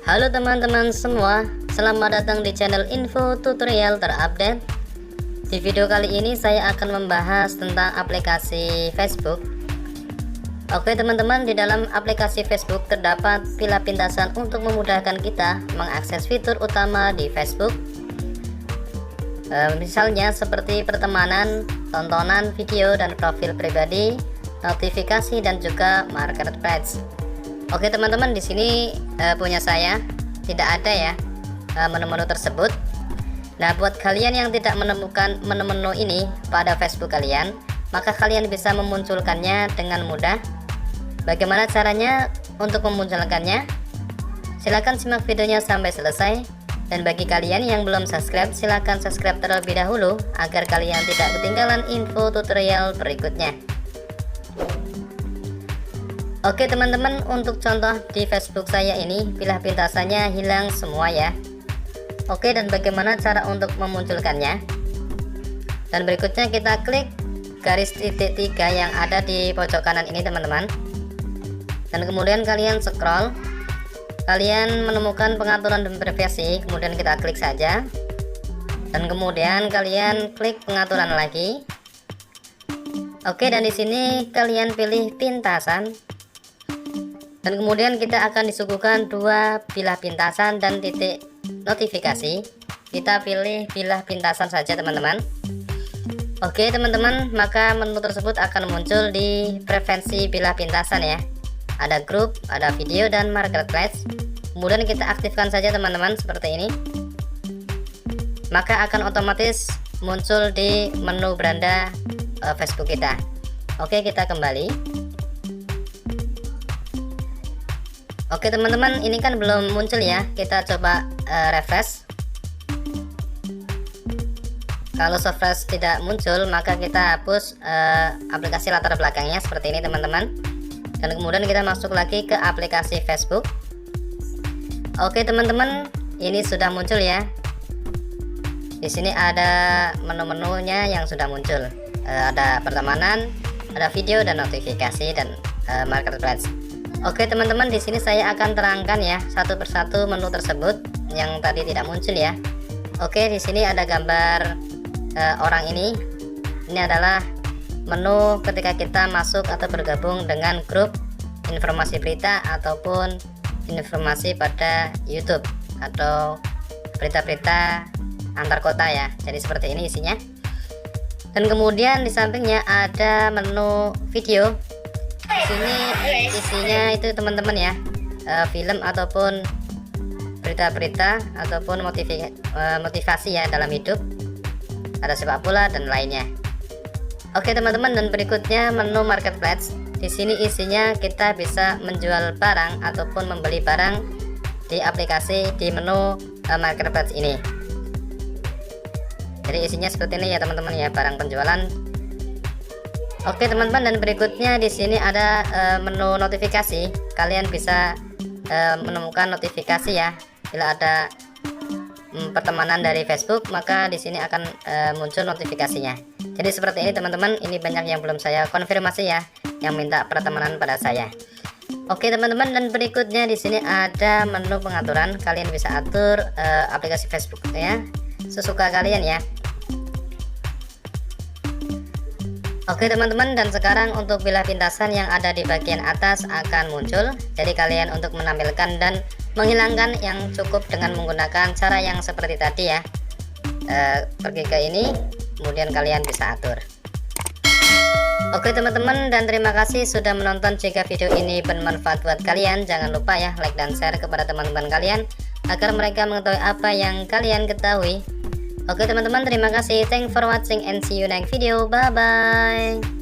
Halo teman-teman semua, selamat datang di channel info tutorial terupdate. Di video kali ini saya akan membahas tentang aplikasi Facebook. Oke teman-teman, di dalam aplikasi Facebook terdapat pila pintasan untuk memudahkan kita mengakses fitur utama di Facebook. Misalnya seperti pertemanan, tontonan, video dan profil pribadi, notifikasi dan juga marketplace. Oke teman-teman, di sini punya saya tidak ada ya menu-menu tersebut. Nah, buat kalian yang tidak menemukan menu-menu ini pada Facebook kalian, maka kalian bisa memunculkannya dengan mudah. Bagaimana caranya untuk memunculkannya? Silahkan simak videonya sampai selesai. Dan bagi kalian yang belum subscribe, silahkan subscribe terlebih dahulu agar kalian tidak ketinggalan info tutorial berikutnya. Oke teman-teman, untuk contoh di Facebook saya ini pila pintasannya hilang semua ya. Oke, dan bagaimana cara untuk memunculkannya? Dan berikutnya kita klik garis titik 3 yang ada di pojok kanan ini teman-teman. Dan kemudian kalian scroll, kalian menemukan pengaturan dan privasi, kemudian kita klik saja. Dan kemudian kalian klik pengaturan lagi. Oke, dan di sini kalian pilih pintasan. Dan kemudian kita akan disuguhkan dua bilah pintasan dan titik notifikasi. Kita pilih bilah pintasan saja teman-teman. Oke teman-teman, maka menu tersebut akan muncul di preferensi bilah pintasan ya. Ada grup, ada video dan marketplace. Kemudian kita aktifkan saja teman-teman seperti ini. Maka akan otomatis muncul di menu beranda Facebook kita. Oke, kita kembali. Oke teman-teman, ini kan belum muncul ya. Kita coba refresh. Kalau refresh tidak muncul, maka kita hapus aplikasi latar belakangnya seperti ini teman-teman. Dan kemudian kita masuk lagi ke aplikasi Facebook. Oke teman-teman, ini sudah muncul ya. Di sini ada menu-menunya yang sudah muncul. Ada pertemanan, ada video dan notifikasi dan marketplace. Oke teman-teman, di sini saya akan terangkan ya satu persatu menu tersebut yang tadi tidak muncul ya. Oke, di sini ada gambar orang ini. Ini adalah menu ketika kita masuk atau bergabung dengan grup informasi berita ataupun informasi pada YouTube atau berita-berita antar kota ya. Jadi seperti ini isinya. Dan kemudian di sampingnya ada menu video. Di sini isinya itu teman-teman ya, film ataupun berita-berita ataupun motivasi ya dalam hidup, ada sepak bola dan lainnya. Oke teman-teman, dan berikutnya menu marketplace. Di sini isinya kita bisa menjual barang ataupun membeli barang di aplikasi di menu marketplace ini. Jadi isinya seperti ini ya teman-teman ya, barang penjualan. Oke teman-teman, dan berikutnya di sini ada menu notifikasi. Kalian bisa menemukan notifikasi ya. Bila ada pertemanan dari Facebook, maka di sini akan muncul notifikasinya. Jadi seperti ini teman-teman. Ini banyak yang belum saya konfirmasi ya, yang minta pertemanan pada saya. Oke teman-teman, dan berikutnya di sini ada menu pengaturan. Kalian bisa atur aplikasi Facebook ya sesuka kalian ya. Oke teman-teman, dan sekarang untuk bilah pintasan yang ada di bagian atas akan muncul. Jadi kalian untuk menampilkan dan menghilangkan yang cukup dengan menggunakan cara yang seperti tadi ya. Pergi ke ini, kemudian kalian bisa atur. Oke teman-teman, dan terima kasih sudah menonton. Jika video ini bermanfaat buat kalian, jangan lupa ya like dan share kepada teman-teman kalian agar mereka mengetahui apa yang kalian ketahui. Oke teman-teman, terima kasih. Thanks for watching and see you next video. Bye bye.